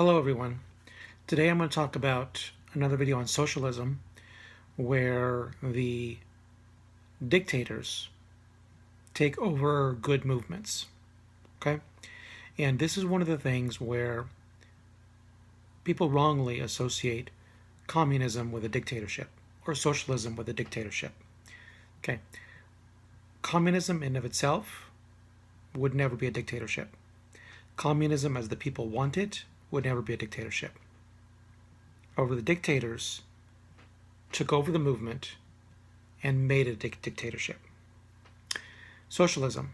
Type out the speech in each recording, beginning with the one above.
Hello everyone. Today I'm going to talk about another video on socialism where the dictators take over good movements. Okay? And this is one of the things where people wrongly associate communism with a dictatorship or socialism with a dictatorship. Okay. Communism in of itself would never be a dictatorship. Communism as the people want it would never be a dictatorship. However, the dictators took over the movement and made it a dictatorship. Socialism.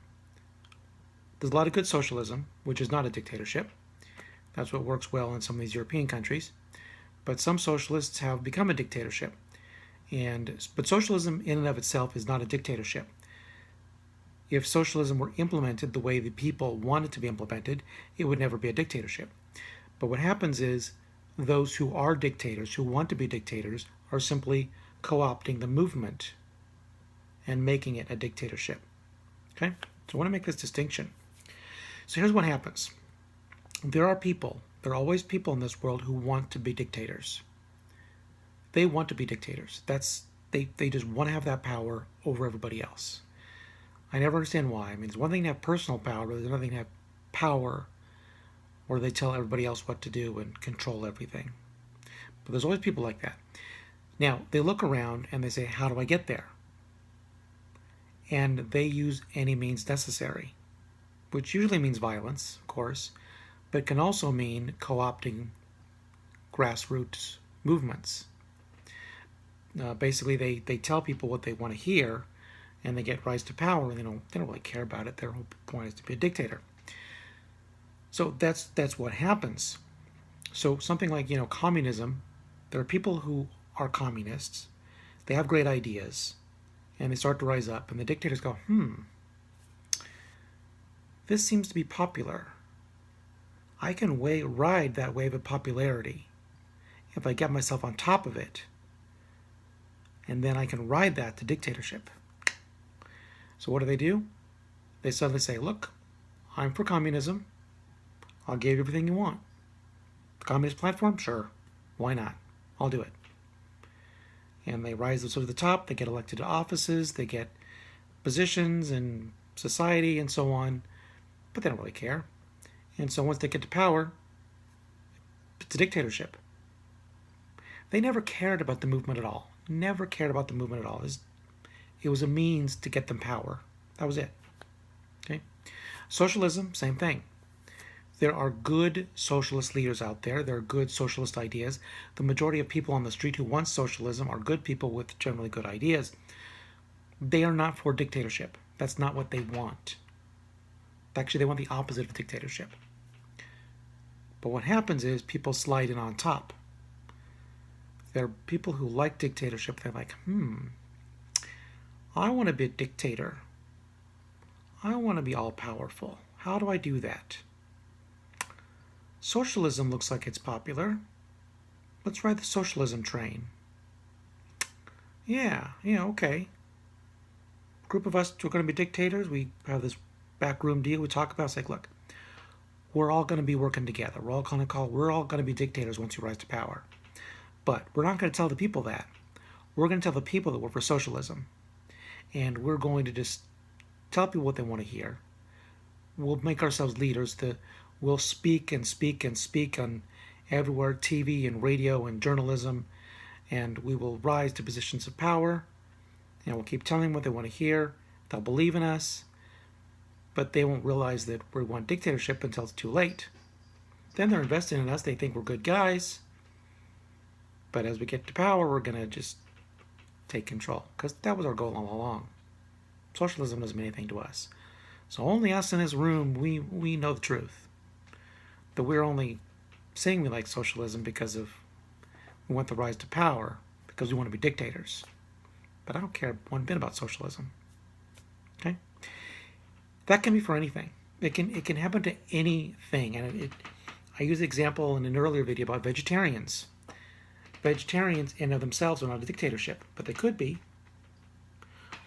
There's a lot of good socialism, which is not a dictatorship. That's what works well in some of these European countries. But some socialists have become a dictatorship. But socialism in and of itself is not a dictatorship. If socialism were implemented the way the people want it to be implemented, it would never be a dictatorship. But what happens is those who are dictators, who want to be dictators, are simply co-opting the movement and making it a dictatorship. Okay? So I want to make this distinction. So here's what happens. There are always people in this world who want to be dictators. They want to be dictators. They just want to have that power over everybody else. I never understand why. I mean, it's one thing to have personal power, but there's another thing to have power where they tell everybody else what to do and control everything. But there's always people like that. Now, they look around and they say, how do I get there? And they use any means necessary, which usually means violence, of course, but can also mean co-opting grassroots movements. Basically, they tell people what they want to hear, and they get rise to power, and they don't really care about it. Their whole point is to be a dictator. So that's what happens. So something like, communism, there are people who are communists. They have great ideas, and they start to rise up, and the dictators go, this seems to be popular. I can ride that wave of popularity if I get myself on top of it, and then I can ride that to dictatorship. So what do? They suddenly say, look, I'm for communism. I'll give you everything you want. The communist platform? Sure. Why not? I'll do it. And they rise to the top. They get elected to offices. They get positions in society and so on. But they don't really care. And so once they get to power, it's a dictatorship. They never cared about the movement at all. Never cared about the movement at all. It was a means to get them power. That was it. Okay. Socialism, same thing. There are good socialist leaders out there. There are good socialist ideas. The majority of people on the street who want socialism are good people with generally good ideas. They are not for dictatorship. That's not what they want. Actually, they want the opposite of dictatorship. But what happens is people slide in on top. There are people who like dictatorship. They're like, I want to be a dictator. I want to be all-powerful. How do I do that? Socialism looks like it's popular. Let's ride the socialism train. Yeah, okay. Group of us who are going to be dictators, we have this backroom deal we talk about. It's like, look, we're all going to be working together. We're all going to be dictators once we rise to power. But we're not going to tell the people that. We're going to tell the people that we're for socialism. And we're going to just tell people what they want to hear. We'll make ourselves leaders. We'll speak and speak and speak on everywhere, TV and radio and journalism, and we will rise to positions of power, and we'll keep telling them what they want to hear. They'll believe in us, but they won't realize that we want dictatorship until it's too late. Then they're investing in us. They think we're good guys, but as we get to power, we're going to just take control, because that was our goal all along. Socialism doesn't mean anything to us. So only us in this room, we know the truth. That we're only saying we like socialism because we want the rise to power, because we want to be dictators. But I don't care one bit about socialism. Okay? That can be for anything. It can happen to anything. And I used the example in an earlier video about vegetarians. Vegetarians in and of themselves are not a dictatorship, but they could be.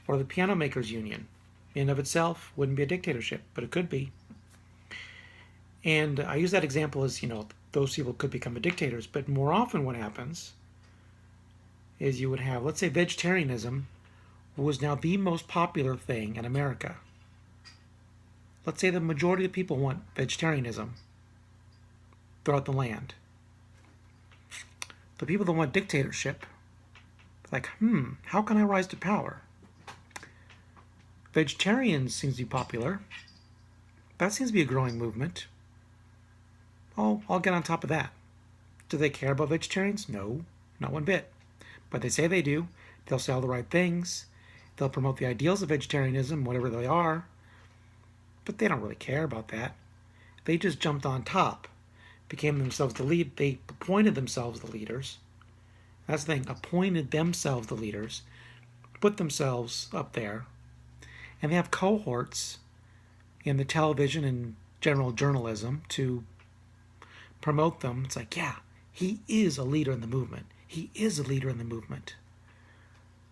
Or the piano makers union in and of itself wouldn't be a dictatorship, but it could be. And I use that example as, those people could become dictators. But more often what happens is you would have, let's say vegetarianism was now the most popular thing in America. Let's say the majority of people want vegetarianism throughout the land. The people that want dictatorship, like, how can I rise to power? Vegetarians seems to be popular. That seems to be a growing movement. Oh, I'll get on top of that. Do they care about vegetarians? No, not one bit. But they say they do. They'll say all the right things. They'll promote the ideals of vegetarianism, whatever they are. But they don't really care about that. They just jumped on top, became themselves the lead. They appointed themselves the leaders. That's the thing, appointed themselves the leaders, put themselves up there, and they have cohorts in the television and general journalism to promote them. It's like, yeah, he is a leader in the movement. He is a leader in the movement.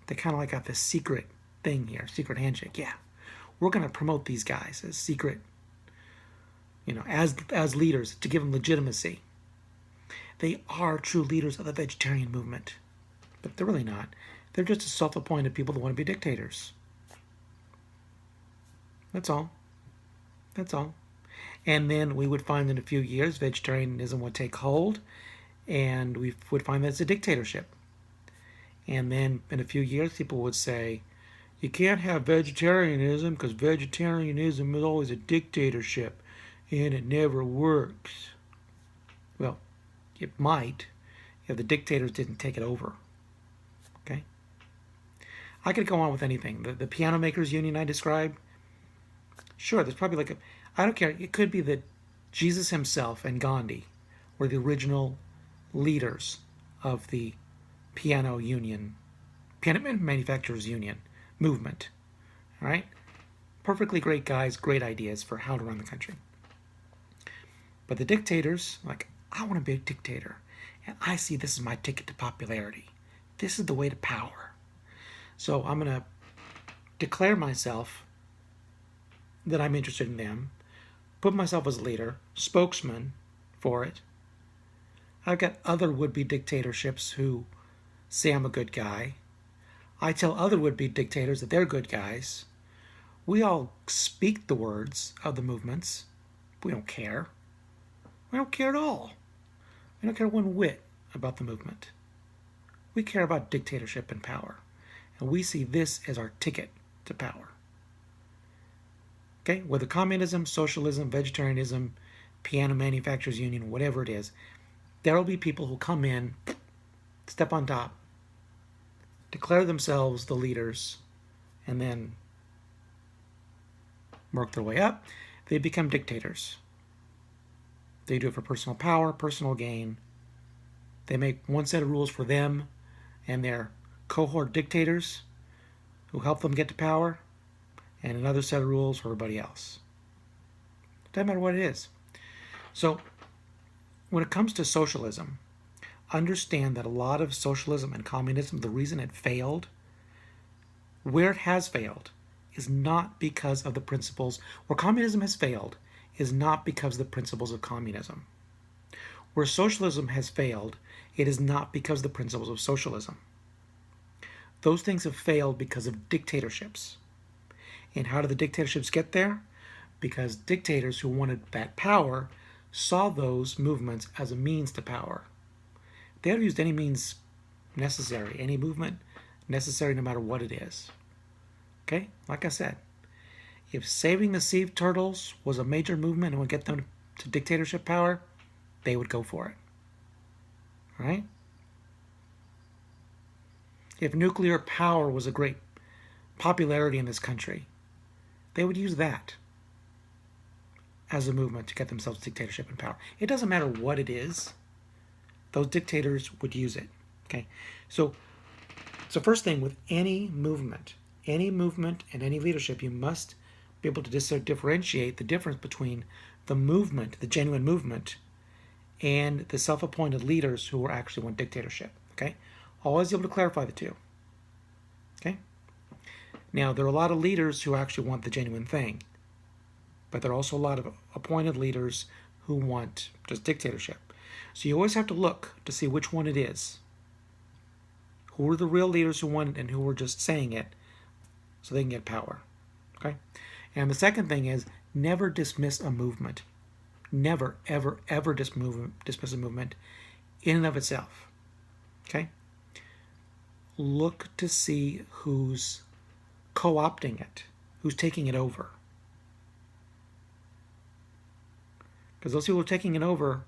They kind of like got this secret thing here, secret handshake. Yeah, we're going to promote these guys as secret, as leaders to give them legitimacy. They are true leaders of the vegetarian movement, but they're really not. They're just a self-appointed people that want to be dictators. That's all. That's all. And then we would find in a few years vegetarianism would take hold, and we would find that it's a dictatorship. And then in a few years people would say, you can't have vegetarianism because vegetarianism is always a dictatorship and it never works. Well, it might if the dictators didn't take it over. Okay? I could go on with anything. The piano makers union I described, sure, there's probably I don't care. It could be that Jesus himself and Gandhi were the original leaders of the piano manufacturers union movement. All right? Perfectly great guys, great ideas for how to run the country. But the dictators, I want to be a dictator. And I see this is my ticket to popularity. This is the way to power. So I'm going to declare myself that I'm interested in them, put myself as a leader, spokesman for it. I've got other would-be dictatorships who say I'm a good guy. I tell other would-be dictators that they're good guys. We all speak the words of the movements. We don't care. We don't care at all. We don't care one whit about the movement. We care about dictatorship and power. And we see this as our ticket to power. Okay? Whether communism, socialism, vegetarianism, piano manufacturers union, whatever it is, there will be people who come in, step on top, declare themselves the leaders, and then work their way up. They become dictators. They do it for personal power, personal gain. They make one set of rules for them and their cohort dictators who help them get to power, and another set of rules for everybody else. Doesn't matter what it is. So when it comes to socialism, understand that a lot of socialism and communism, the reason it failed, where it has failed, is not because of the principles, where communism has failed, is not because of the principles of communism. Where socialism has failed, it is not because of the principles of socialism. Those things have failed because of dictatorships. And how did the dictatorships get there? Because dictators who wanted that power saw those movements as a means to power. They have used any means necessary, any movement necessary no matter what it is. Okay? Like I said, if saving the sea turtles was a major movement and would get them to dictatorship power, they would go for it. All right? If nuclear power was a great popularity in this country, they would use that as a movement to get themselves dictatorship and power. It doesn't matter what it is. Those dictators would use it. Okay? So first thing, with any movement and any leadership, you must be able to differentiate the difference between the movement, the genuine movement, and the self-appointed leaders who actually want dictatorship. Okay? Always able to clarify the two. Okay? Now, there are a lot of leaders who actually want the genuine thing, but there are also a lot of appointed leaders who want just dictatorship. So you always have to look to see which one it is. Who are the real leaders who want it and who are just saying it so they can get power. Okay? And the second thing is never dismiss a movement. Never, ever, ever dismiss a movement in and of itself. Okay? Look to see who's co-opting it, who's taking it over. Because those people who are taking it over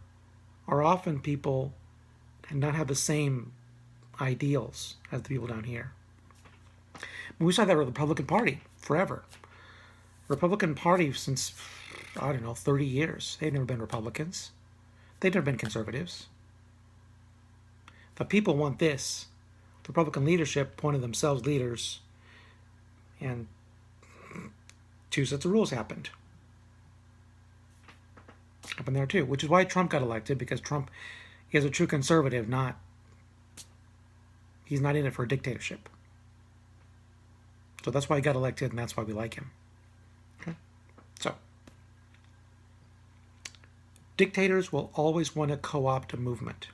are often people and not have the same ideals as the people down here. We saw that with the Republican Party forever. Republican Party since, 30 years. They've never been Republicans. They've never been conservatives. The people want this. The Republican leadership appointed themselves leaders, and two sets of rules happened there too, which is why Trump got elected, because Trump is a true conservative, he's not in it for a dictatorship. So that's why he got elected, and that's why we like him. Okay? So, dictators will always want to co-opt a movement.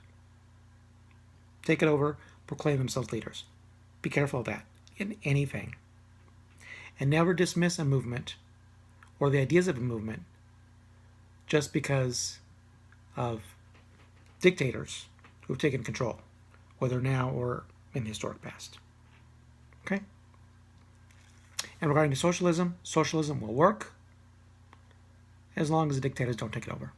Take it over, proclaim themselves leaders. Be careful of that in anything. And never dismiss a movement or the ideas of a movement just because of dictators who have taken control, whether now or in the historic past. Okay? And regarding to socialism, socialism will work as long as the dictators don't take it over.